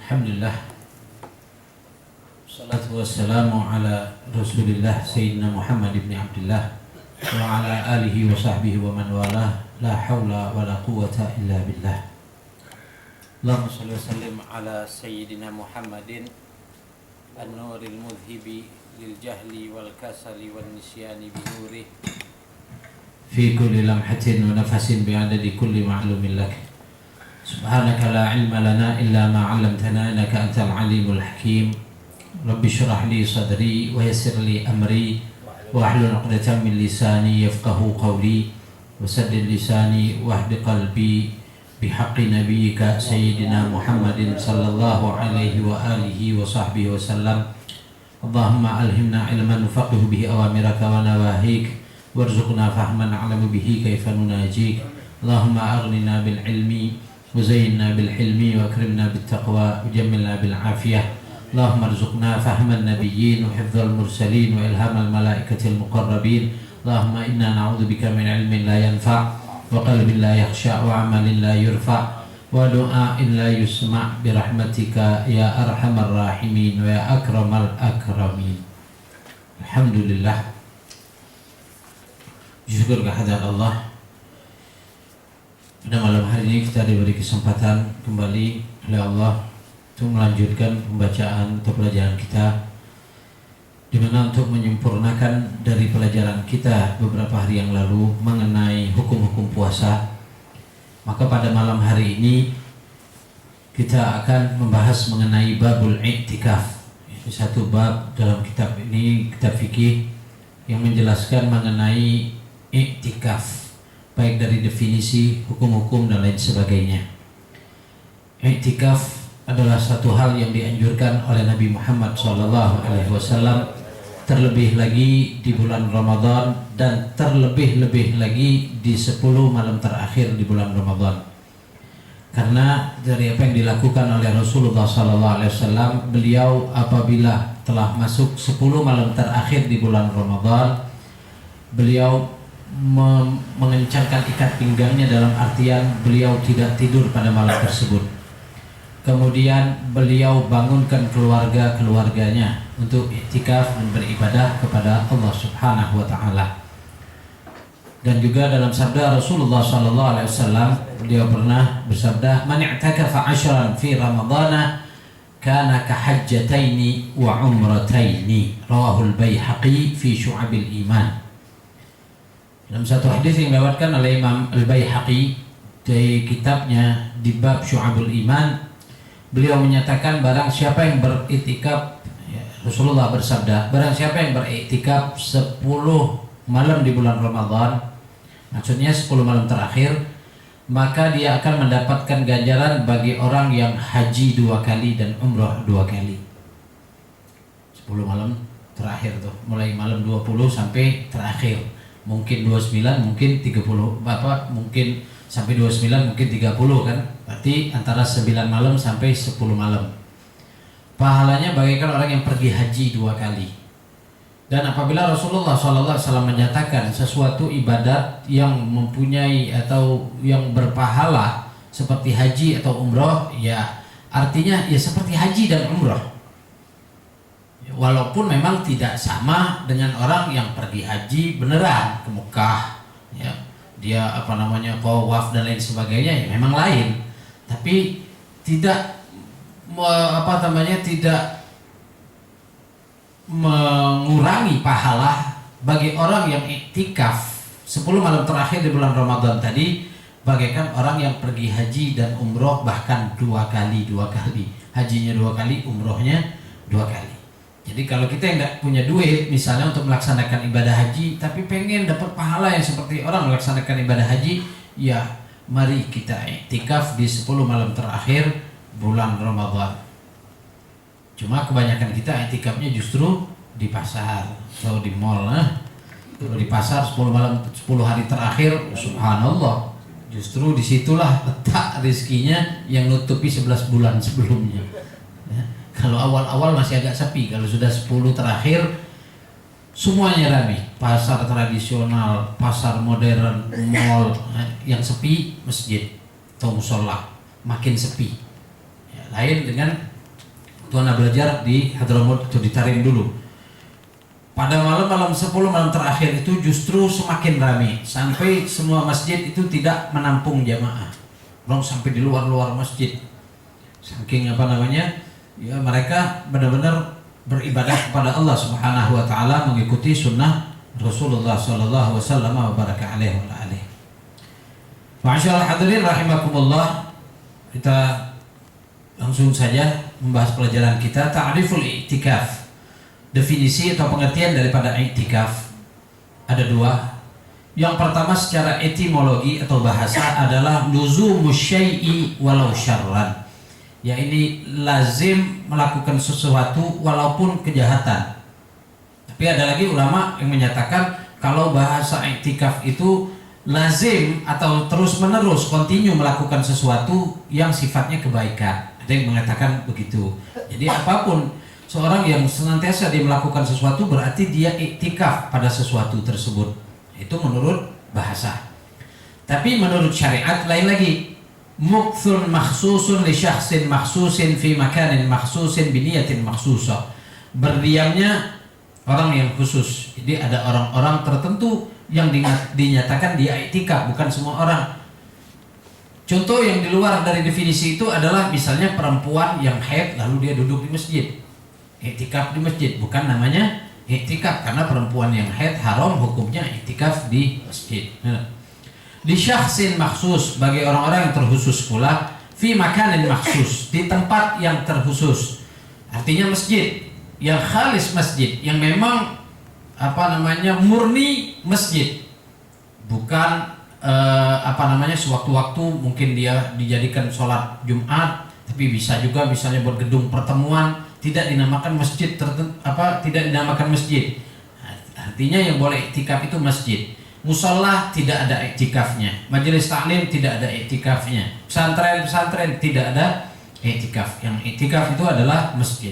Alhamdulillah, salatu wassalamu ala Rasulillah Sayyidina Muhammad ibn Abdullah wa ala alihi wa sahbihi wa man walah, la hawla wa la quwwata illa billah. Allahumma salli wa sallim ala Sayyidina Muhammadin an-nuril mudhibi lil jahli wal kasali wal nisyani bi nurih fi kulli lamhatin wa nafasin bi adadi kulli ma'lumin lak. Subhanaka la ilma lana illa ma 'allamtana innaka antal alimul hakim. Rabbi shrah li sadri wa yassir li amri wa hlul 'uqdatam min lisani yafqahu qawli wa saddid lisani wa hdi qalbi bihaqqi nabiyyika sayyidina Muhammadin sallallahu alaihi wa alihi wa sahbihi wa sallam. Allahumma alhimna ilman nufaqihu bihi awamiraka wa nawahik warzuqna fahman na'lamu bihi kaifa nunajik. Allahumma aghnina bil ilmi وزينا بالحلم وأكرمنا بالتقوى وجملنا بالعافية. اللهم ارزقنا فهم النبيين وحفظ المرسلين وإلهام الملائكة المقربين. اللهم إنا نعوذ بك من علم لا ينفع وقلب لا يخشع وعمل لا يرفع ودعاء لا يسمع برحمتك يا أرحم الراحمين ويا أكرم الأكرمين. Alhamdulillah, syukur kehadirat Allah. Pada malam hari ini kita diberi kesempatan kembali oleh Allah untuk melanjutkan pembacaan atau pelajaran kita, di mana untuk menyempurnakan dari pelajaran kita beberapa hari yang lalu mengenai hukum-hukum puasa. Maka pada malam hari ini kita akan membahas mengenai babul i'tikaf. Itu satu bab dalam kitab ini, kitab fikih yang menjelaskan mengenai i'tikaf, baik dari definisi, hukum-hukum dan lain sebagainya. I'tikaf adalah satu hal yang dianjurkan oleh Nabi Muhammad SAW, terlebih lagi di bulan Ramadan dan terlebih-lebih lagi di 10 malam terakhir di bulan Ramadan. Karena dari apa yang dilakukan oleh Rasulullah SAW, beliau apabila telah masuk 10 malam terakhir di bulan Ramadan, beliau mengencangkan ikat pinggangnya, dalam artian beliau tidak tidur pada malam tersebut. Kemudian beliau bangunkan keluarganya untuk i'tikaf dan beribadah kepada Allah Subhanahu wa taala. Dan juga dalam sabda Rasulullah SAW, beliau pernah bersabda, "Man i'takafa 'ashran fi Ramadhana kana ka hajjataini wa umrataini." Rawahul Baihaqi fi Syu'abil Iman. Dalam satu hadis yang dilewatkan oleh Imam Al-Baihaqi di kitabnya di bab Syu'abul Iman, beliau menyatakan barang siapa yang beriktikaf, Rasulullah bersabda, barang siapa yang beriktikaf 10 malam di bulan Ramadan, maksudnya 10 malam terakhir, maka dia akan mendapatkan ganjaran bagi orang yang haji 2 kali dan umrah 2 kali. 10 malam terakhir tuh, mulai malam 20 sampai terakhir. Mungkin 29, mungkin 30, Bapak mungkin sampai 29, mungkin 30 kan. Berarti antara 9 malam sampai 10 malam. Pahalanya bagaikan orang yang pergi haji 2 kali. Dan apabila Rasulullah SAW menyatakan sesuatu ibadat yang mempunyai atau yang berpahala seperti haji atau umroh, ya artinya ya seperti haji dan umroh. Walaupun memang tidak sama dengan orang yang pergi haji beneran ke Mekah, ya, dia tawaf dan lain sebagainya, ya memang lain. Tapi tidak tidak mengurangi pahala bagi orang yang iktikaf 10 malam terakhir di bulan Ramadan tadi, bagaikan orang yang pergi haji dan umroh bahkan 2 kali, hajinya 2 kali, umrohnya 2 kali. Jadi kalau kita yang tidak punya duit misalnya untuk melaksanakan ibadah haji, tapi pengen dapat pahala yang seperti orang melaksanakan ibadah haji, ya mari kita iktikaf di 10 malam terakhir bulan Ramadan. Cuma kebanyakan kita iktikafnya justru di pasar atau di mall. Kalau di pasar 10 hari terakhir, subhanallah, justru disitulah letak rezekinya yang nutupi 11 bulan sebelumnya. Kalau awal-awal masih agak sepi, kalau sudah 10 terakhir semuanya ramai, pasar tradisional, pasar modern, mall, yang sepi masjid atau musola makin sepi. Ya, lain dengan tuan belajar di Hadramut atau di Tarim dulu. Pada malam-malam 10 malam terakhir itu justru semakin ramai sampai semua masjid itu tidak menampung jamaah. Belum sampai di luar-luar masjid. Saking ya mereka benar-benar beribadah kepada Allah Subhanahu wa taala mengikuti sunnah Rasulullah sallallahu wasallam wa baraka alaihi wa alihi. Ma'asyiral hadirin rahimakumullah, kita langsung saja membahas pelajaran kita ta'riful i'tikaf. Definisi atau pengertian daripada i'tikaf ada dua. Yang pertama secara etimologi atau bahasa adalah luzumus syai'i walau syarran. Ya, ini lazim melakukan sesuatu walaupun kejahatan. Tapi ada lagi ulama yang menyatakan kalau bahasa i'tikaf itu lazim atau terus menerus kontinu melakukan sesuatu yang sifatnya kebaikan. Ada yang mengatakan begitu. Jadi apapun seorang yang senantiasa dia melakukan sesuatu berarti dia i'tikaf pada sesuatu tersebut. Itu menurut bahasa. Tapi menurut syariat lain lagi. Mukthun makhsusun li syakhsin makhsusin fi makanin makhsusin biniyatin makhsusah. Berdiamnya orang yang khusus. Jadi ada orang-orang tertentu yang dinyatakan dia i'tikaf, bukan semua orang. Contoh yang di luar dari definisi itu adalah misalnya perempuan yang haid lalu dia duduk di masjid. I'tikaf di masjid, bukan namanya i'tikaf karena perempuan yang haid haram hukumnya i'tikaf di masjid. Di syakhsin maksus, bagi orang-orang yang terkhusus pula, fi makanin maksus, di tempat yang terkhusus. Artinya masjid yang khalis, masjid yang memang murni masjid, bukan sewaktu-waktu mungkin dia dijadikan sholat Jumat, tapi bisa juga misalnya buat gedung pertemuan, tidak dinamakan masjid tidak dinamakan masjid. Artinya yang boleh i'tikaf itu masjid. Musola tidak ada i'tikafnya, majelis taklim tidak ada i'tikafnya, pesantren tidak ada i'tikaf. Yang i'tikaf itu adalah masjid.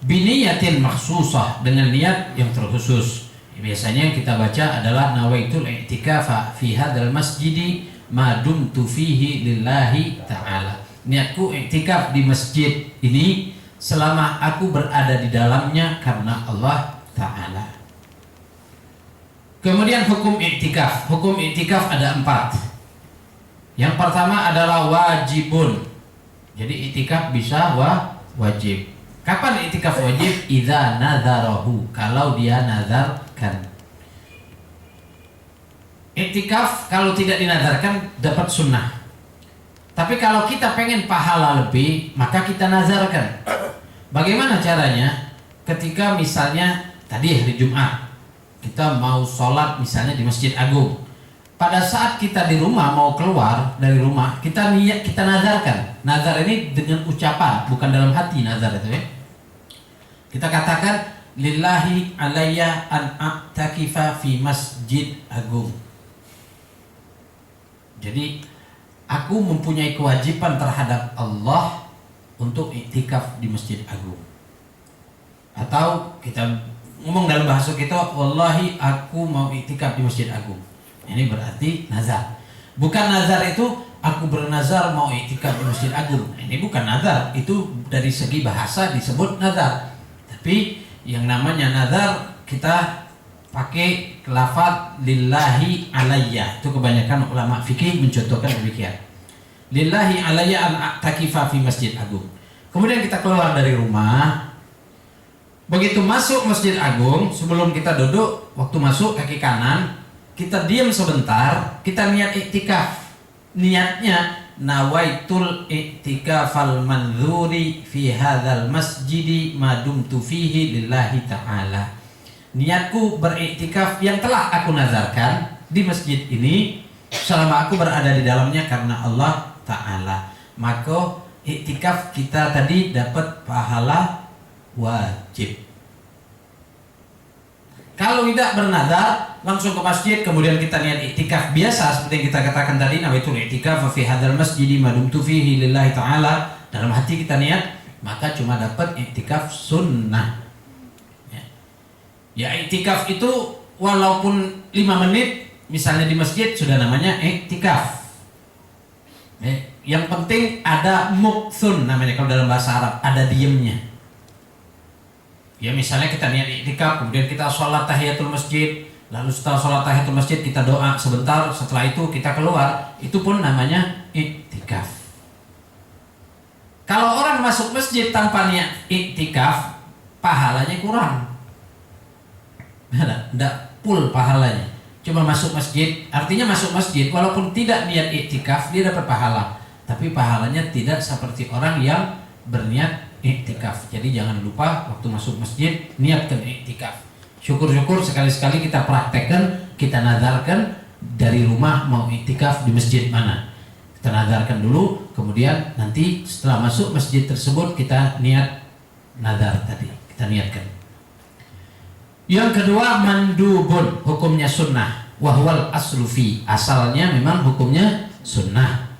Biniyatin makhsusah, dengan niat yang terkhusus. Biasanya yang kita baca adalah nawaitul i'tikafa fi hadzal masjidi ma dumtu fihi lillahi ta'ala. Niatku i'tikaf di masjid ini selama aku berada di dalamnya karena Allah Ta'ala. Kemudian hukum i'tikaf. Hukum i'tikaf ada 4. Yang pertama adalah wajibun. Jadi i'tikaf bisa wajib. Kapan i'tikaf wajib? Idza nadzarahu, kalau dia nazarkan. I'tikaf kalau tidak dinazarkan dapat sunnah. Tapi kalau kita pengen pahala lebih, maka kita nazarkan. Bagaimana caranya? Ketika misalnya tadi hari Jumat kita mau sholat misalnya di Masjid Agung. Pada saat kita di rumah mau keluar dari rumah, kita niat, kita nazarkan. Nazar ini dengan ucapan, bukan dalam hati nazar itu ya. Kita katakan lillahi alayya an a'takifa fi Masjid Agung. Jadi aku mempunyai kewajiban terhadap Allah untuk i'tikaf di Masjid Agung. Atau kita ngomong dalam bahasa kita, wallahi aku mau i'tikaf di Masjid Agung. Ini berarti nazar. Bukan nazar itu aku bernazar mau i'tikaf di Masjid Agung. Ini bukan nazar, itu dari segi bahasa disebut nazar. Tapi yang namanya nazar kita pakai lafaz lillahi alayya. Itu kebanyakan ulama fikih mencontohkan demikian. Lillahi alayya an a'takifa fi Masjid Agung. Kemudian kita keluar dari rumah. Begitu masuk Masjid Agung, sebelum kita duduk, waktu masuk kaki kanan, kita diam sebentar, kita niat i'tikaf. Niatnya nawaitul i'tikafal manzuri fi hadzal masjidi ma dumtu fihi lillahi ta'ala. Niatku beriktikaf yang telah aku nazarkan di masjid ini selama aku berada di dalamnya karena Allah Ta'ala. Maka iktikaf kita tadi dapat pahala wajib. Kalau tidak bernazar, langsung ke masjid kemudian kita niat iktikaf biasa seperti yang kita katakan tadi, nawaitul i'tikaf fi hadzal masjidi ma dumtu fihi lillahi ta'ala, dalam hati kita niat, maka cuma dapat iktikaf sunnah. Ya. Ya iktikaf itu walaupun 5 menit misalnya di masjid sudah namanya iktikaf. Yang penting ada muksun namanya kalau dalam bahasa Arab, ada diemnya. Ya misalnya kita niat iktikaf, kemudian kita sholat tahiyatul masjid, lalu setelah sholat tahiyatul masjid kita doa sebentar, setelah itu kita keluar, itu pun namanya iktikaf. Kalau orang masuk masjid tanpa niat iktikaf, pahalanya kurang. Tidak full pahalanya. Cuma masuk masjid, artinya masuk masjid walaupun tidak niat iktikaf dia dapat pahala, tapi pahalanya tidak seperti orang yang berniat iktikaf. Jadi jangan lupa waktu masuk masjid niatkan iktikaf. Syukur-syukur sekali-sekali kita praktekkan, kita nadarkan dari rumah mau iktikaf di masjid mana. Kita nadarkan dulu, kemudian nanti setelah masuk masjid tersebut kita niat nadar tadi, kita niatkan. Yang kedua mandubun, hukumnya sunnah. Wahwal aslufi, asalnya memang hukumnya sunnah.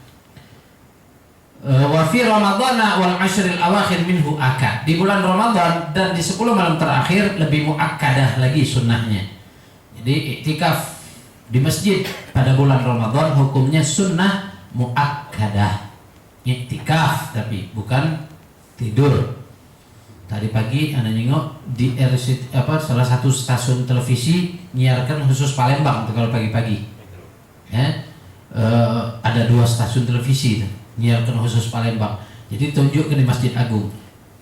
Wa fi ramadhana wal ashril awakhir minhu akad. Di bulan Ramadan dan di 10 malam terakhir lebih muakkadah lagi sunnahnya. Jadi iktikaf di masjid pada bulan Ramadan hukumnya sunnah muakkadah. Iktikaf tapi bukan tidur. Tadi pagi Anda nyengok di salah satu stasiun televisi nyiarkan khusus Palembang tuh kalau pagi-pagi. Ya, ada 2 stasiun televisi tuh, nyiarkan khusus Palembang. Jadi tunjukkan di Masjid Agung.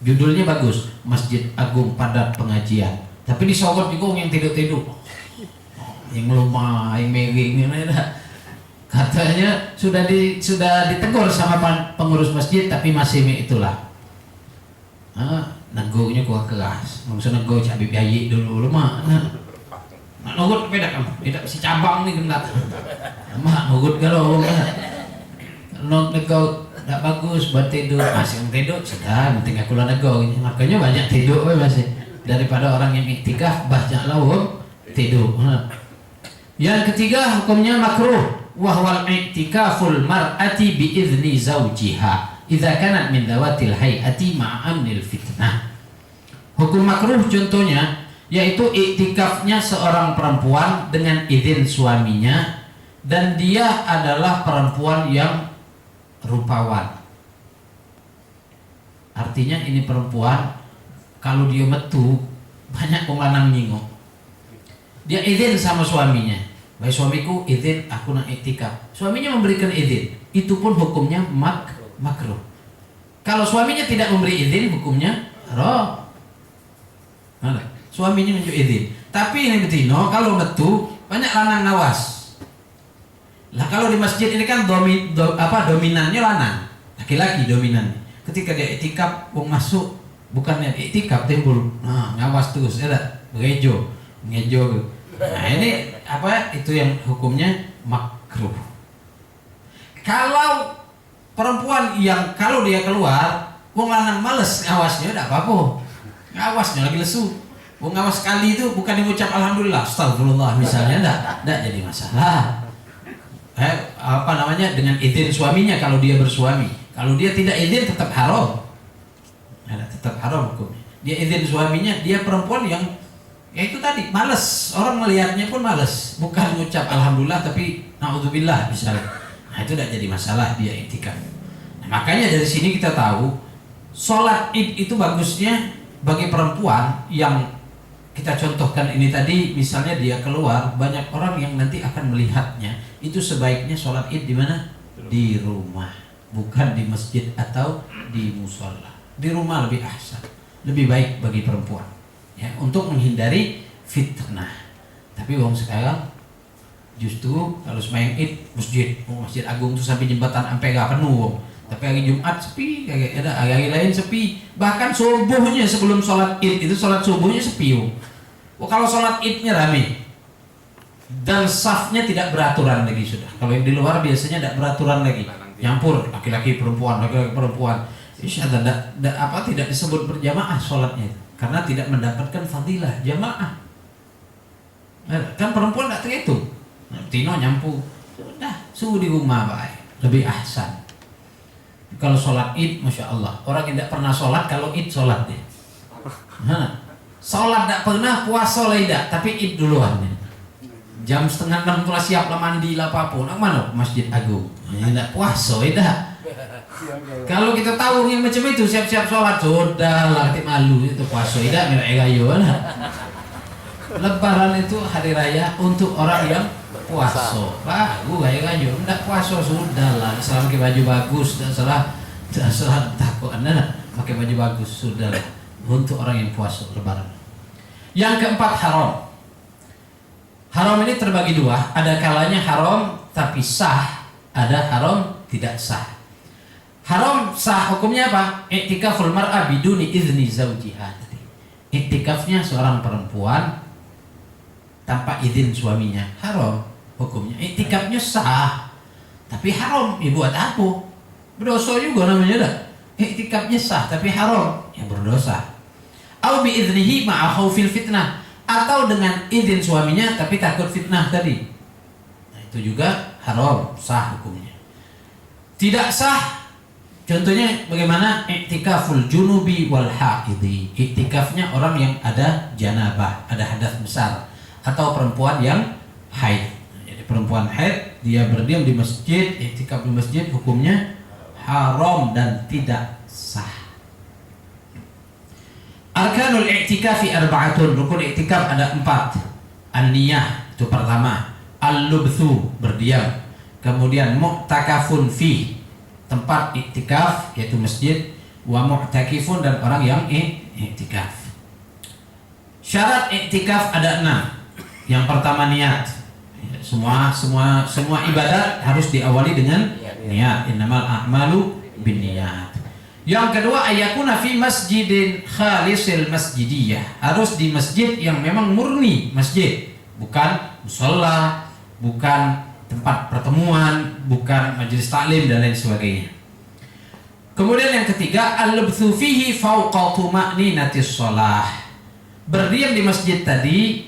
Judulnya bagus, Masjid Agung Padat Pengajian. Tapi disogot juga yang tidur-tidur, yang lemah, yang meging, katanya sudah ditegur sama pengurus masjid tapi masih itulah. Negoknya kuah keras, maksudnya nego cabai biayi dulu lemah. Nak nugut beda kamu, tidak si cabang nih kena. Mak nugut kalau nego tidak bagus buat tidur, masih tidur sudah, penting aku lah nego. Makanya banyak tidur masih daripada orang yang iktikaf banyak lawang tidur. Yang ketiga hukumnya makruh, wahwal iktikaful mar'ati bi idzni zawjiha. Idza kanat min dawatil hayati ma'amnil fitnah. Hukum makruh contohnya yaitu iktikafnya seorang perempuan dengan izin suaminya dan dia adalah perempuan yang rupawan. Artinya ini perempuan kalau dia metu banyak orang lanang nyingok. Dia izin sama suaminya. Baik suamiku izin aku nak iktikaf. Suaminya memberikan izin. Itu pun hukumnya makruh. Kalau suaminya tidak memberi izin hukumnya haram. Suaminya menunjuk izin. Tapi ini betino kalau metu banyak lanang nawas. Lah kalau di masjid ini kan dominannya lanang, laki-laki dominan. Ketika dia iktikaf wong masuk bukannya iktikaf timbul ngawas terus ada ngejo. Nah ini itu yang hukumnya makruh. Kalau perempuan yang kalau dia keluar, wong lanang males ngawasnya, tidak apa-apa. Ngawasnya lagi lesu. Wong ngawas sekali itu bukan mengucap alhamdulillah, astagfirullah misalnya, tidak jadi masalah. Dengan izin suaminya kalau dia bersuami. Kalau dia tidak izin tetap haram. Tetap haram hukumnya. Dia izin suaminya, dia perempuan yang itu tadi males, orang melihatnya pun males. Bukan mengucap alhamdulillah tapi naudzubillah misalnya. Nah itu tidak jadi masalah dia iktikaf. Nah, makanya dari sini kita tahu sholat id itu bagusnya bagi perempuan yang kita contohkan ini tadi, misalnya dia keluar banyak orang yang nanti akan melihatnya. Itu sebaiknya sholat id di mana? Di rumah, bukan di masjid atau di musola. Di rumah lebih ahsan, lebih baik bagi perempuan ya, untuk menghindari fitnah. Tapi wong sekarang justru harus main id masjid agung tuh sampai jembatan sampai gak penuh. Tapi hari Jumat sepi, ada hari lain sepi. Bahkan subuhnya sebelum sholat id itu sholat subuhnya sepi. Kalau sholat idnya rame dan safnya tidak beraturan lagi sudah. Kalau yang di luar biasanya tidak beraturan lagi, nyampur laki-laki perempuan, tidak disebut berjamaah sholatnya karena tidak mendapatkan fadilah jamaah. Kan perempuan tidak terhitung. Tino nyampu, sudah suruh di rumah baik, lebih ahsan. Kalau sholat id, masya Allah, orang yang tidak pernah sholat kalau id sholat deh. Sholat tidak pernah, puasa lah tidak, tapi id duluan. Jam 5:30 telah siap lah mandi lah apapun. Nak mana Masjid Agung? Tidak puasa tidak. Kalau kita tahu yang macam itu siap-siap sholat sudah lah, malu itu puasa tidak milik gayo lah. Lebaran itu hari raya untuk orang yang puasa. Bagus kayak gayo, tidak puasa sudah lah. Selama pakai baju bagus, tidak salah takut anda pakai baju bagus sudah lah. Untuk orang yang puasa lebaran. Yang keempat, haram. Haram ini terbagi dua. Ada kalanya haram tapi sah, ada haram tidak sah. Haram sah hukumnya apa? I'tikaful mar'a biduni izni zawjiha. I'tikafnya seorang perempuan tanpa izin suaminya haram hukumnya. I'tikafnya sah tapi haram. Ya buat apa? Berdosa juga namanya dah. I'tikafnya sah tapi haram, ya berdosa. Au bi idznihi ma'a khaufil fitnah, atau dengan izin suaminya tapi takut fitnah tadi. Nah, itu juga haram, sah hukumnya. Tidak sah contohnya bagaimana? I'tikaful junubi wal haidhi. I'tikafnya orang yang ada janabah, ada hadas besar, atau perempuan yang haid. Jadi perempuan haid dia berdiam di masjid, i'tikaf di masjid, hukumnya haram dan tidak sah. Arkanul i'tikafi arba'atun. Rukun i'tikaf ada 4. An-niyah itu pertama, al-lubthu berdiam, kemudian mu'takafun fi tempat i'tikaf yaitu masjid, wa mu'takifun dan orang yang i'tikaf. Syarat i'tikaf ada 6. Yang pertama niat. Semua ibadat harus diawali dengan niat. Innamal a'malu binniyat. Yang kedua, ayakuna fi masjidin khalisil masjidiyah. Harus di masjid yang memang murni masjid, bukan musholla, bukan tempat pertemuan, bukan majelis taklim dan lain sebagainya. Kemudian yang ketiga, al-lubthu fihi fawqa tuma'ninatis shalah. Berdiam di masjid tadi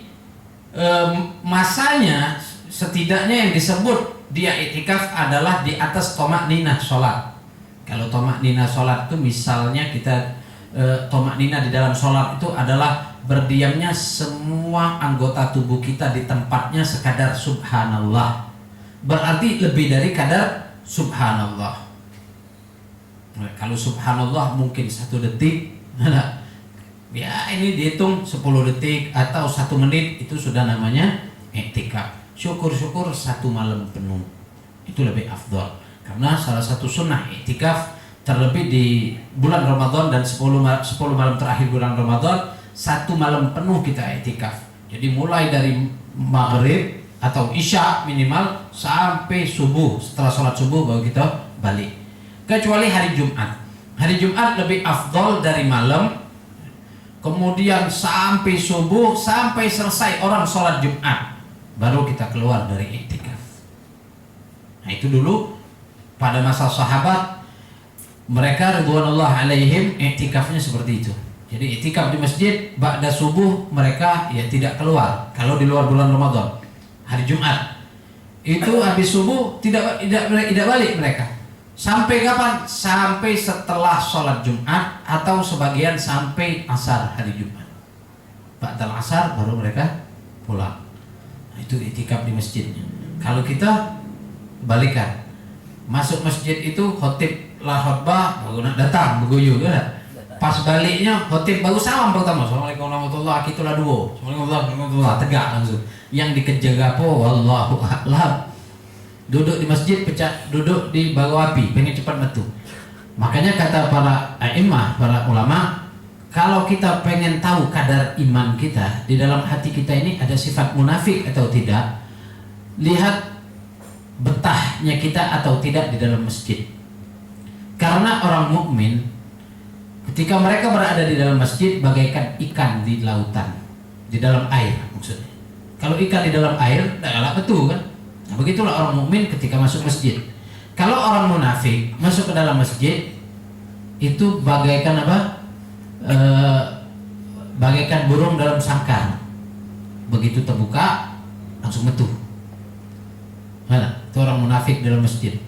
masanya setidaknya yang disebut dia i'tikaf adalah di atas tuma'ninah sholat. Kalau tomak-nina sholat itu misalnya kita tomak-nina di dalam sholat itu adalah berdiamnya semua anggota tubuh kita di tempatnya sekadar subhanallah. Berarti lebih dari kadar subhanallah. Nah, kalau subhanallah mungkin 1 detik, ya ini dihitung 10 detik atau 1 menit itu sudah namanya i'tikaf. Syukur-syukur 1 malam penuh itu lebih afdal. Karena salah satu sunnah i'tikaf terlebih di bulan Ramadan dan 10 malam terakhir bulan Ramadan, 1 malam penuh kita i'tikaf. Jadi mulai dari maghrib atau isya minimal sampai subuh. Setelah sholat subuh baru kita balik. Kecuali hari Jumat. Hari Jumat lebih afdal dari malam. Kemudian sampai subuh, sampai selesai orang sholat Jumat, baru kita keluar dari i'tikaf. Nah itu dulu pada masa sahabat, mereka ridwanullah alaihim i'tikafnya seperti itu. Jadi i'tikaf di masjid, ba'da subuh mereka ya tidak keluar. Kalau di luar bulan Ramadan, hari Jumat itu habis subuh tidak balik mereka. Sampai kapan? Sampai setelah sholat Jumat atau sebagian sampai asar hari Jumat. Ba'dal asar baru mereka pulang. Nah, itu i'tikaf di masjidnya. Kalau kita balikan, masuk masjid itu khotib lah khotbah baru nak datang beguyu kan. Pas baliknya khotib baru salam pertama, assalamualaikum warahmatullahi wabarakatuh, itulah dua, assalamualaikum warahmatullahi wabarakatuh, tegak langsung. Yang dikejar apa wallahu a'lam. Duduk di masjid duduk di bawah api pengen cepat metu. Makanya kata para a'immah, para ulama, kalau kita pengen tahu kadar iman kita di dalam hati kita ini ada sifat munafik atau tidak, lihat betahnya kita atau tidak di dalam masjid. Karena orang mukmin ketika mereka berada di dalam masjid bagaikan ikan di lautan, di dalam air maksudnya. Kalau ikan di dalam air tidak galak betul kan? Nah, begitulah orang mukmin ketika masuk masjid. Kalau orang munafik masuk ke dalam masjid itu bagaikan apa? Bagaikan burung dalam sangkar. Begitu terbuka langsung metu. Mana? Itu orang munafik dalam masjid.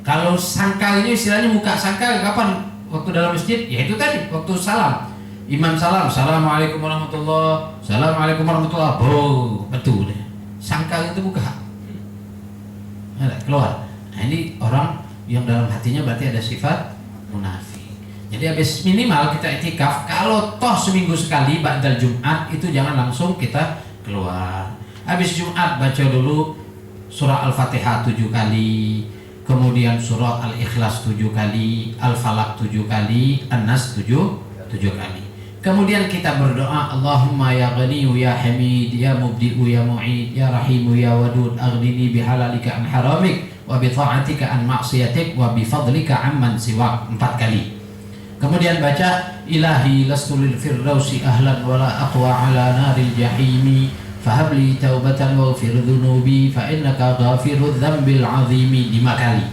Kalau sangkal ini istilahnya muka sangkal kapan? Waktu dalam masjid, ya itu tadi waktu salam. Imam salam, assalamualaikum warahmatullah, assalamualaikum warahmatullah, betul deh. Sangka itu buka, keluar. Nah ini orang yang dalam hatinya berarti ada sifat munafik. Jadi habis minimal kita itikaf, kalau toh seminggu sekali ba'dal Jumat itu jangan langsung kita keluar. Habis Jumat baca dulu surah Al-Fatihah 7 kali, kemudian surah Al-Ikhlas 7 kali, Al-Falaq 7 kali, An-Nas 7 kali. Kemudian kita berdoa, Allahumma ya Ghaniyu ya Hamid ya Mubdi'u ya Mu'id ya Rahimu ya Wadud aghnini bihalalika an haramik wa bi ta'atika an ma'siyatik wa bi fadlika amman siwak 4 kali. Kemudian baca Ilahi lastu lil firdausi ahlan wa la aqwa ala naril jahimi fahabli taubatan waghfir dhunubi fa innaka ghafirudz dzambil azimi 5 kali.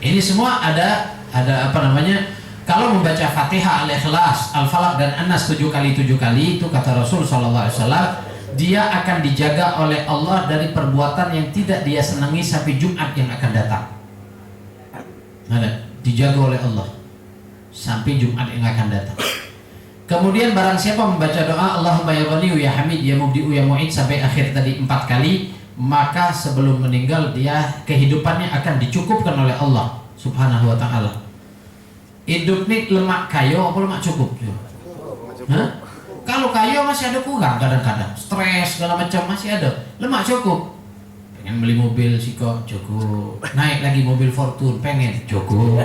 Ini semua ada apa namanya? Kalau membaca Fatihah, Al-Ikhlas, Al-Falaq dan An-Nas 7 kali itu kata Rasul sallallahu alaihi wasallam, dia akan dijaga oleh Allah dari perbuatan yang tidak dia senangi sampai Jumat yang akan datang. Ada dijaga oleh Allah sampai Jumat yang akan datang. Kemudian barang siapa membaca doa Allahumma ya Ghaniyu ya Hamid ya Mubdi'u ya Mu'id sampai akhir tadi 4 kali, maka sebelum meninggal dia kehidupannya akan dicukupkan oleh Allah Subhanahu wa taala. Hidup nih lemak kayo apa lemak cukup? Hah? Kalau kayo masih ada kurang kadang-kadang, stres segala macam masih ada. Lemak cukup. Pengen beli mobil siko cukup. Naik lagi mobil Fortune pengen cukup.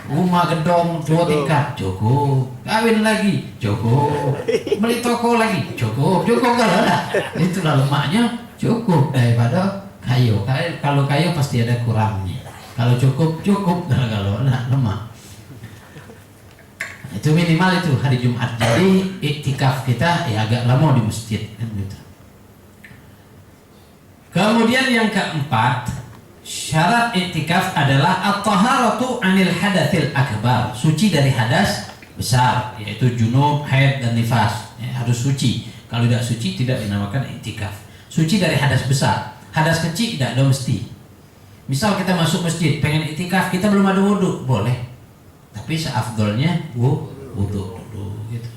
Rumah gedong 2 tingkat cukup. Kawin lagi cukup. Beli toko lagi cukup. Cukup kan ada. Itulah lemaknya cukup daripada kayo. Kalau kayo pasti ada kurangnya. Kalau cukup kalau lemak. Itu minimal itu hari Jumat. Jadi iktikaf kita ya agak lama di masjid kan gitu. Kemudian yang keempat, syarat iktikaf adalah at-taharatu 'anil hadatsil akbar, suci dari hadas besar yaitu junub, haid dan nifas. Ya, harus suci. Kalau tidak suci tidak dinamakan iktikaf. Suci dari hadas besar. Hadas kecil tidak ada mesti. Misal kita masuk masjid pengen iktikaf, kita belum ada wudu, boleh. Tapi seafdolnya wudu dulu gitu.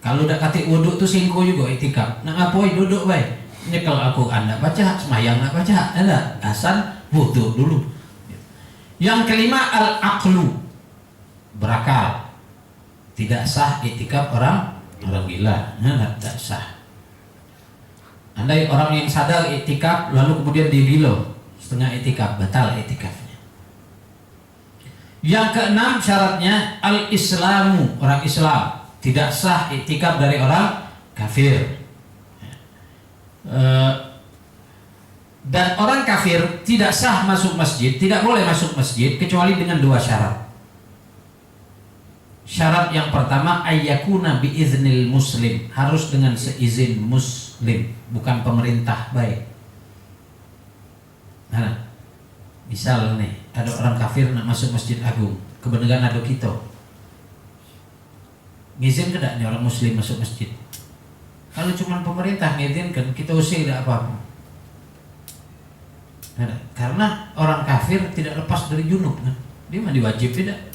Kalau udah kati wudu tuh singko juga iktikaf. Nah ngapoi duduk baik. Ini kalau aku anda baca semayang nggak baca, ada asal wudu dulu. Yang kelima al-aqlu, berakal. Tidak sah iktikaf orang gila, tidak sah. Andai orang yang sadar iktikaf lalu kemudian dia gila setengah iktikaf, batal iktikafnya. Yang keenam syaratnya al-islamu, orang Islam. Tidak sah iktikaf dari orang kafir. Dan orang kafir tidak sah masuk masjid, tidak boleh masuk masjid kecuali dengan 2 syarat. Syarat yang pertama ayyakuna biiznil muslim, harus dengan seizin muslim, bukan pemerintah baik. Nah, misal nih, ada orang kafir nak masuk Masjid Agung, kebenaran ada kita. Ngizin tidak nih orang muslim masuk masjid? Kalau cuma pemerintah ngizinkan, kita usir tidak apa-apa. Nah, karena orang kafir tidak lepas dari junub kan? Dia mandi wajib tidak?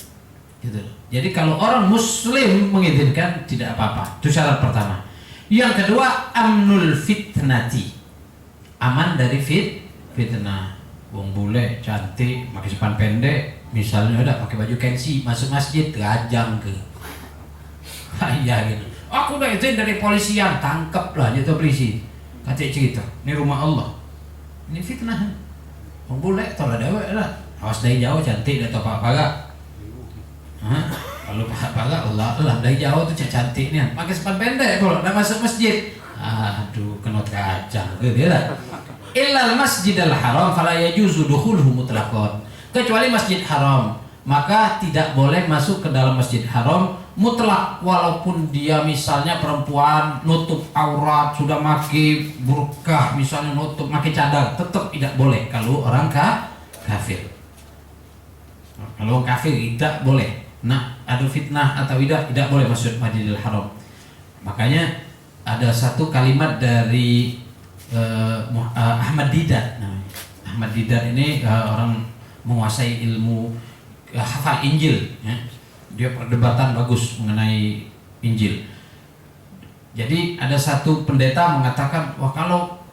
Gitu. Jadi kalau orang muslim mengizinkan tidak apa-apa. Itu syarat pertama. Yang kedua amnul fitnati, aman dari fitnah. Wong bule cantik pakai sepan pendek misalnya udah pakai baju kensi masuk masjid rajang ke iya gitu. Aku udah izin dari polisian, tangkap lah gitu polisi. Kata cerita, ini rumah Allah. Ini fitnah. Wong bule tolak dewe lah. Awas dari jauh cantik dah topak paga. Kalau paga Allah dari jauh tuh cantik nih. Pakai sepan pendek kalau udah masuk masjid. Aduh kena rajang gitu lah. Illal masjidil haram fala yajuzu dukhuluhu mutlaqan, kecuali masjid haram maka tidak boleh masuk ke dalam masjid haram mutlak, walaupun dia misalnya perempuan nutup aurat sudah pakai burkah misalnya nutup pakai cadar tetap tidak boleh kalau orang kafir. Kalau kafir tidak boleh. Nah ada fitnah atau tidak boleh masuk Masjidil Haram. Makanya ada satu kalimat dari Ahmad Didat. Nah, Ahmad Didat ini orang menguasai ilmu hafal Injil ya. dia perdebatan bagus mengenai Injil. Jadi ada satu pendeta mengatakan, wah kalau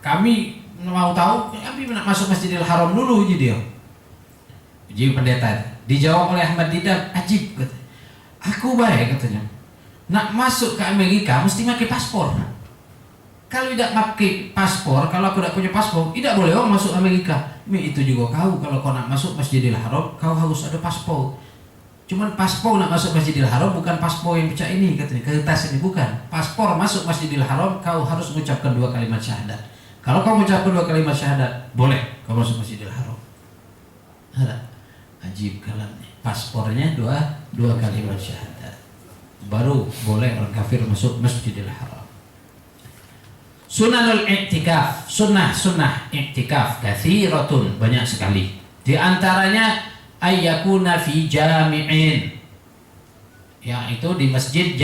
kami mau tahu, kami masuk Masjidil Haram dulu jadi dia. Jadi pendeta dijawab oleh Ahmad Didat, ajib kata. Aku baik katanya. Nak masuk ke Amerika mesti pakai paspor. Kalau tidak pakai paspor, kalau aku tidak punya paspor, tidak boleh orang masuk Amerika. Itu juga kau, kalau kau nak masuk Masjidil Haram, kau harus ada paspor. Cuman paspor nak masuk Masjidil Haram bukan paspor yang pecah ini katanya, kertas ini bukan. Paspor masuk Masjidil Haram kau harus mengucapkan 2 kalimat syahadat. Kalau kau mengucapkan 2 kalimat syahadat, boleh kau masuk Masjidil Haram. Ada ajib kalamnya. Paspornya dua kalimat syahadat. Baru boleh orang kafir masuk Masjidil Haram. Sunanul i'tikaf, sunnah i'tikaf katsiratun, banyak sekali. Di antaranya ayyakuna fi jami'in, yaitu di masjid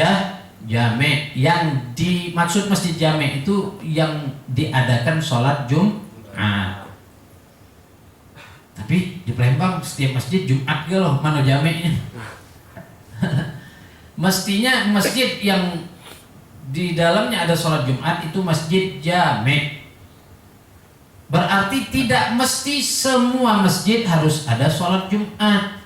jami'. Yang dimaksud masjid jami' itu yang diadakan sholat Jumat. Tapi di Palembang setiap masjid Jumat ke loh, mana jami'nya? Mestinya masjid yang di dalamnya ada sholat Jumat itu masjid jami'. Berarti tidak mesti semua masjid harus ada sholat Jumat.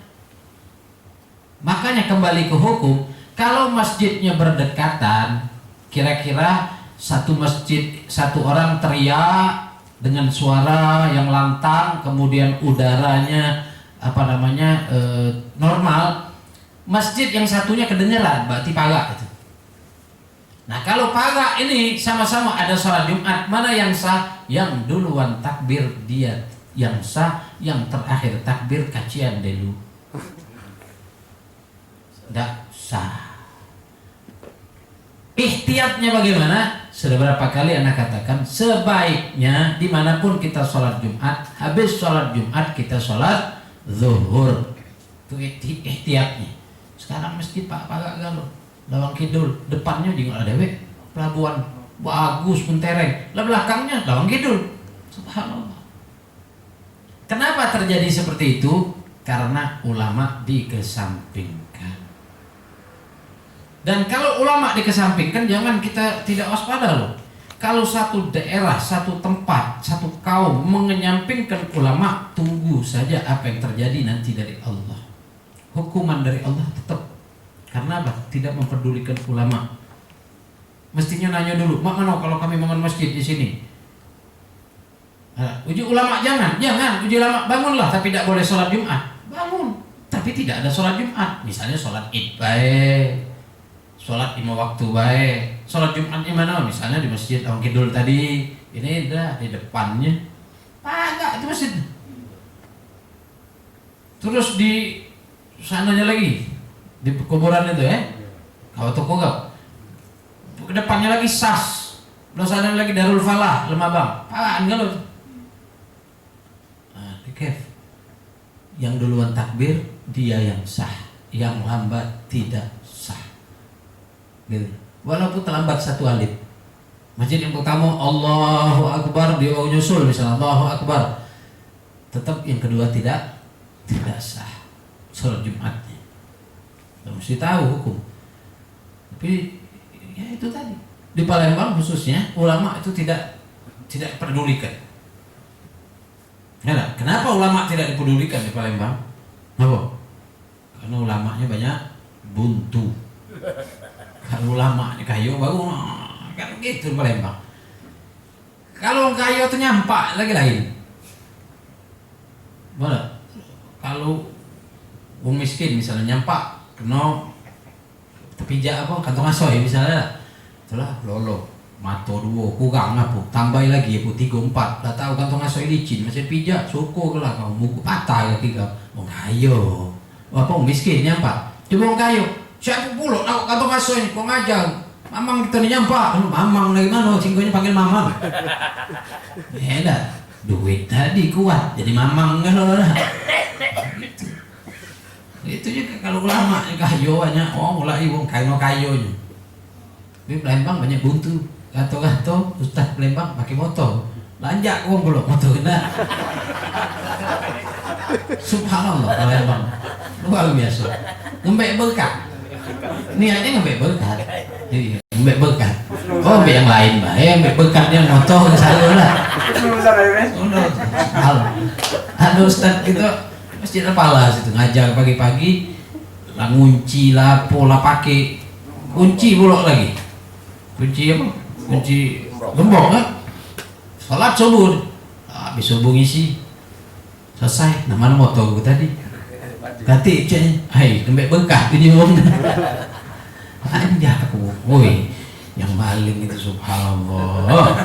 Makanya kembali ke hukum, kalau masjidnya berdekatan, kira-kira satu masjid, satu orang teriak dengan suara yang lantang, kemudian udaranya normal, masjid yang satunya kedengeran, berarti pagak itu. Nah kalau pagak ini sama-sama ada sholat Jumat, mana yang sah? Yang duluan takbir dia yang sah, yang terakhir takbir kacian dulu tidak sah. Ihtiyatnya bagaimana? Sudah berapa kali anak katakan, sebaiknya dimanapun kita sholat Jumat, habis sholat Jumat kita sholat zuhur. Itu ihtiyatnya. Sekarang masjid Pak Galuh, Lawang Kidul, depannya juga ada pelabuhan bagus mentereng, belakangnya Lawang Kidul. Subhanallah. Kenapa terjadi seperti itu? Karena ulama dikesampingkan. Dan kalau ulama dikesampingkan, jangan kita tidak waspada loh. Kalau satu daerah, satu tempat, satu kaum mengenyampingkan ulama, tunggu saja apa yang terjadi nanti dari Allah. Hukuman dari Allah tetap. Karena apa? Tidak memperdulikan ulama. Mestinya nanya dulu, mak mana kalau kami bangun masjid di sini? Uji ulama jangan, uji ulama bangunlah, tapi tidak boleh sholat Jumat. Bangun, tapi tidak ada sholat Jumat. Misalnya sholat Id baik, sholat 5 waktu baik. Sholat Jumat di mana? Misalnya di masjid Lawang Kidul tadi. Ini dah di depannya. Enggak, itu masjid. Terus di sananya lagi, di kuburan itu ya. Kau toko gak? Ke depannya lagi SAS. Belah sana lagi Darul Falah, Lemabang. Enggak loh. Nah, yang duluan takbir dia yang sah, yang lambat tidak sah. Gitu. Walaupun terlambat satu alif. Masjid yang pertama Allahu Akbar, dia mau nyusul misalnya Allahu Akbar, tetap yang kedua tidak sah sholat Jumatnya. Kita mesti tahu hukum. Tapi ya itu tadi, di Palembang khususnya ulama itu tidak pedulikan. Ya, kenapa ulama tidak dipedulikan di Palembang? Kenapa? Karena ulamanya banyak buntu. Kalau ulama di kayu baru kan gitu di Palembang. Kalau kayu itu nyampak lagi lain. Mana? Kalau wong miskin misalnya nyampak kena terpijak kantong asoy misalnya, itulah lolo mato 2 kurang apa tambah lagi ya 3 4 dah tahu kantong asoy licin masih pijak syukur lah kau buku patah lagi kau wong kayo apa wong miskin nyampak coba wong kayo siapa pula tahu kantong asoy kau ngajar mamang kita nyampak mamang lagi mana singgonya panggil mamang ya dah duit tadi kuat jadi mamang kan lah. Itu juga kalau ulama kayu banyak mulai wong kayu-kayunya. Di Palembang banyak buntu, gato-gato, ustaz Palembang pakai motor. Lanjak wong belum motor kena. Subhanallah Palembang. Luar biasa. ngembek berkat. Niatnya ngembek berkat. Iya, ngembek berkat. Oh, ngembek yang lain, Mbak. Ngembek berkatnya motor ke saya lah. Ada Ustaz itu Masjid Al-Falah situ ngajar pagi-pagi, lah ngunci lah, pola pakai kunci pula lagi. Kunci apa? Kunci gembok kan? Salat subuh. Habis subuh ngisi. Selesai. Nah, mana motor gue tadi? Ganti ceknya. Hai, kembali berkah ini om. Anjah aku. Woi, yang maling itu subhanallah.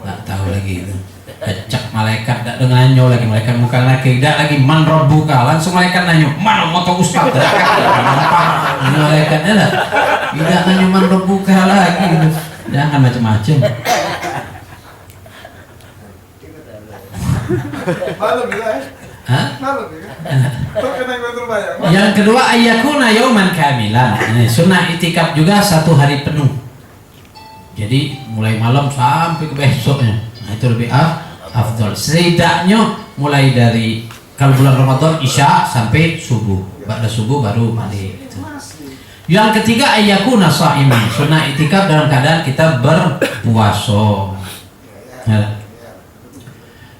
Tak tahu lagi itu. Kecak malaikat tak dengan nyo lagi, malaikat muka lagi tidak lagi man rabbuka, langsung malaikat nanyo mana motor ustaz. Malaikatnya lah tidak nanyo man rabbuka lagi gitu. Jangan macam-macam. Yang kedua ayyakuna yauman kamilan. Sunnah itikaf juga 1 hari penuh. Jadi mulai malam sampai ke besoknya. Nah, itu lebih afdal. Setidaknya mulai dari kalau bulan Ramadan Isya sampai subuh. Ba'da subuh baru balik gitu. Yang ketiga ayyakuna sha'iman. Sunnah itikaf dalam keadaan kita berpuasa. Nah.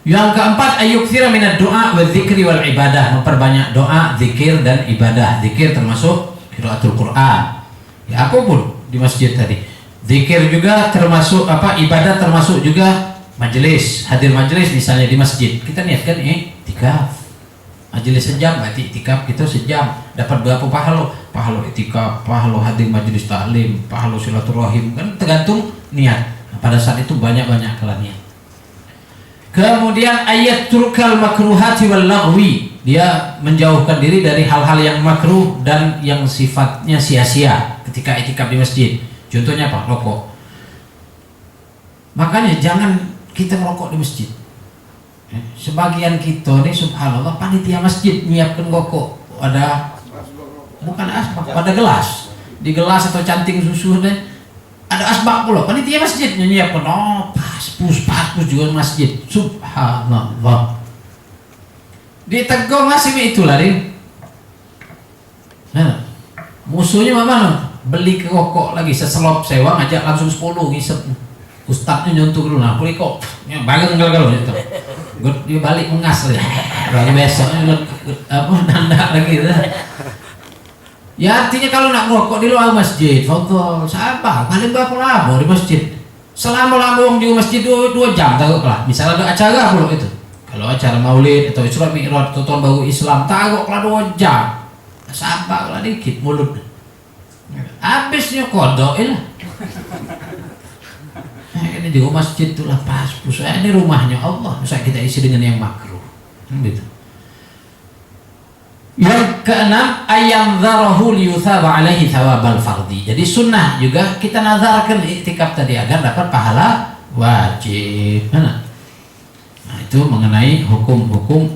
Yang keempat ayyuktsira minad doa wa dzikri wal ibadah, memperbanyak doa, zikir dan ibadah. Zikir termasuk qiraatul Quran. Ya apapun di masjid tadi. Zikir juga termasuk ibadah termasuk juga majelis, hadir majelis misalnya di masjid. Kita niatkan iktikaf. Majelis sejam berarti iktikaf kita sejam. Dapat berapa pahala? Pahala iktikaf, pahala hadir majelis taklim, pahala silaturahim, kan tergantung niat. Nah, pada saat itu banyak-banyak niat. Kemudian ayat turkal makruhati wal lagwi, dia menjauhkan diri dari hal-hal yang makruh dan yang sifatnya sia-sia ketika iktikaf di masjid. Contohnya apa? Rokok. Makanya jangan kita merokok di masjid. Sebagian kita nih subhanallah panitia masjid nyiapkan rokok, ada bukan asbak, pada gelas. Di gelas atau canting susu deh ada asbak pula. Panitia masjid nyiapkan paspus juga masjid. Subhanallah. Ditegur masih itu lari. Nah, musuhnya mana? Beli ke rokok lagi seselop sewa ngajak langsung 10 ngisep. Ustadznya nyontuk dulu, nah kok bareng kalau gitu. Dia balik mengas lagi. Baru besoknya nanda lagi. Ya artinya kalau nak merokok di luar masjid, fadhol, sabar, paling berapa lama di masjid? Selama lama di masjid 2 jam taruh lah. Misalnya ada acara pula itu. Kalau acara Maulid atau Isra Mi'raj atau tahun baru Islam, taruh lah 2 jam. Sabar lah dikit mulut. Habisnya kodok lah. Ini di masjid itulah pas pusat. Ini rumahnya Allah. Masa kita isi dengan yang makruh. Gitu. Yang keenam ayam dzarahu liyuthaba alaihi thawabal fardhi. Jadi sunnah juga kita nazarkan iktikaf tadi agar dapat pahala wajib. Nah, itu mengenai hukum-hukum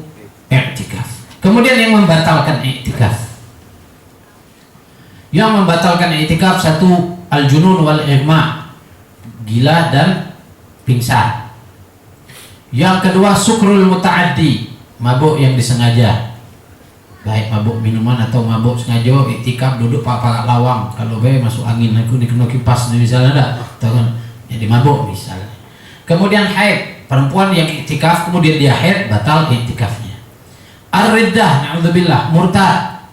iktikaf. Kemudian yang membatalkan iktikaf. Yang membatalkan iktikaf 1 al-junun wal ihma, gila dan pingsan. Yang kedua sukrul muta'addi, mabuk yang disengaja. Baik mabuk minuman atau mabuk sengaja iktikaf duduk pakai lawang, kalau masuk angin aku dikena kipas misalnya ada tahu kan, jadi mabuk misalnya. Kemudian haid, perempuan yang iktikaf kemudian dia haid, batal iktikafnya. Ar-riddah, na'udzubillah, murtad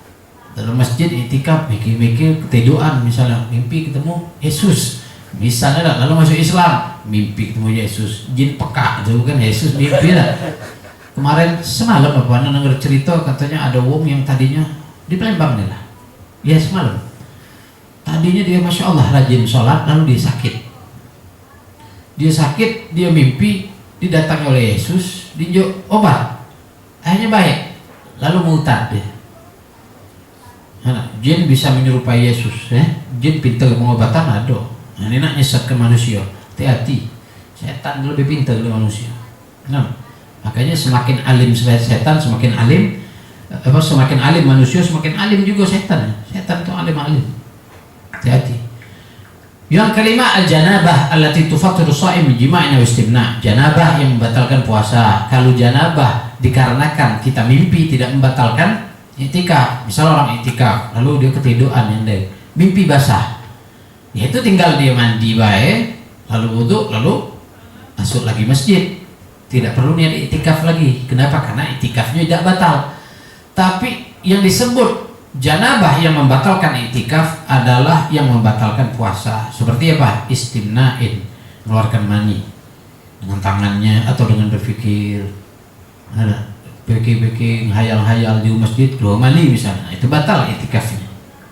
dalam masjid iktikaf mikir-mikir ketiduran, misalnya mimpi ketemu Yesus misalnya lah, lalu masuk Islam mimpi ketemu Yesus, jin peka itu kan Yesus mimpi lah. Kemarin semalam apa denger cerita katanya ada wong yang tadinya di Palembang nih lah. Ya semalam. Tadinya dia masya Allah rajin sholat, lalu dia sakit. Dia sakit, dia mimpi didatangi oleh Yesus, dinjuk obat. Akhirnya baik. Lalu murtad dia. Nah, jin bisa menyerupai Yesus, jin pintar pengobatan ada. Nah, ini nak nyesatkan manusia. Hati-hati. Setan lebih pintar dari manusia. Nah. Makanya semakin alim setan semakin alim, semakin alim manusia semakin alim juga setan. Setan itu alim. Hati-hati. Yang kelima al-janabah allati tufattiru shaim jima'na wa istimna. Janabah yang membatalkan puasa. Kalau janabah dikarenakan kita mimpi tidak membatalkan Iktikaf, misal orang iktikaf lalu dia ketiduran yang mimpi basah, ya itu tinggal dia mandi baik, lalu wudhu, lalu masuk lagi masjid, tidak perlu niat iktikaf lagi. Kenapa? Karena iktikafnya tidak batal. Tapi yang disebut janabah yang membatalkan iktikaf adalah yang membatalkan puasa. Seperti apa? Istimna'in, mengeluarkan mani dengan tangannya atau dengan berpikir, ada beki hayal-hayal di masjid keluar mani misalnya, itu batal iktikafnya.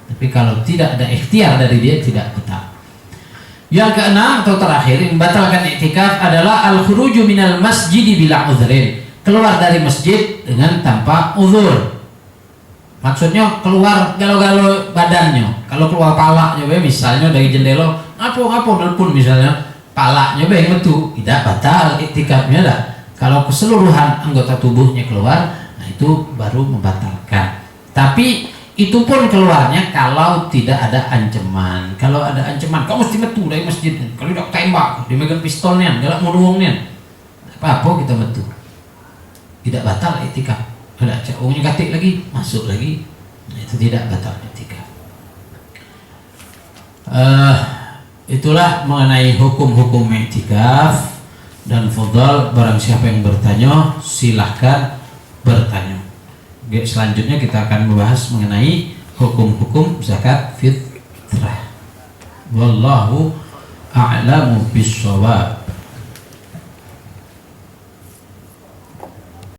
Tapi kalau tidak ada ikhtiar dari dia, tidak batal. Yang keenam atau terakhir yang membatalkan iktikaf adalah al-khuruju minal masjidi bila udhrin, keluar dari masjid dengan tanpa uzur. Maksudnya keluar galau-galau badannya. Kalau keluar palanya misalnya dari jendela, ngapo nelpon misalnya, palanya metu, tidak batal iktikafnya dah. Kalau keseluruhan anggota tubuhnya keluar, nah itu baru membatalkan. Tapi itu pun keluarnya kalau tidak ada ancaman. Kalau ada ancaman, kau mesti metu dari masjid. Kalau tidak tembak, dimegang pistolnya, galak muruangnya, apa kita metu, tidak batal iktikaf. Ada cakungnya katik lagi, masuk lagi, nah, itu tidak batal iktikaf. Itulah mengenai hukum-hukum iktikaf. Dan fadhal, barang siapa yang bertanya silahkan bertanya. Selanjutnya kita akan membahas mengenai hukum-hukum zakat fitrah. Wallahu a'lamu bis-shawab.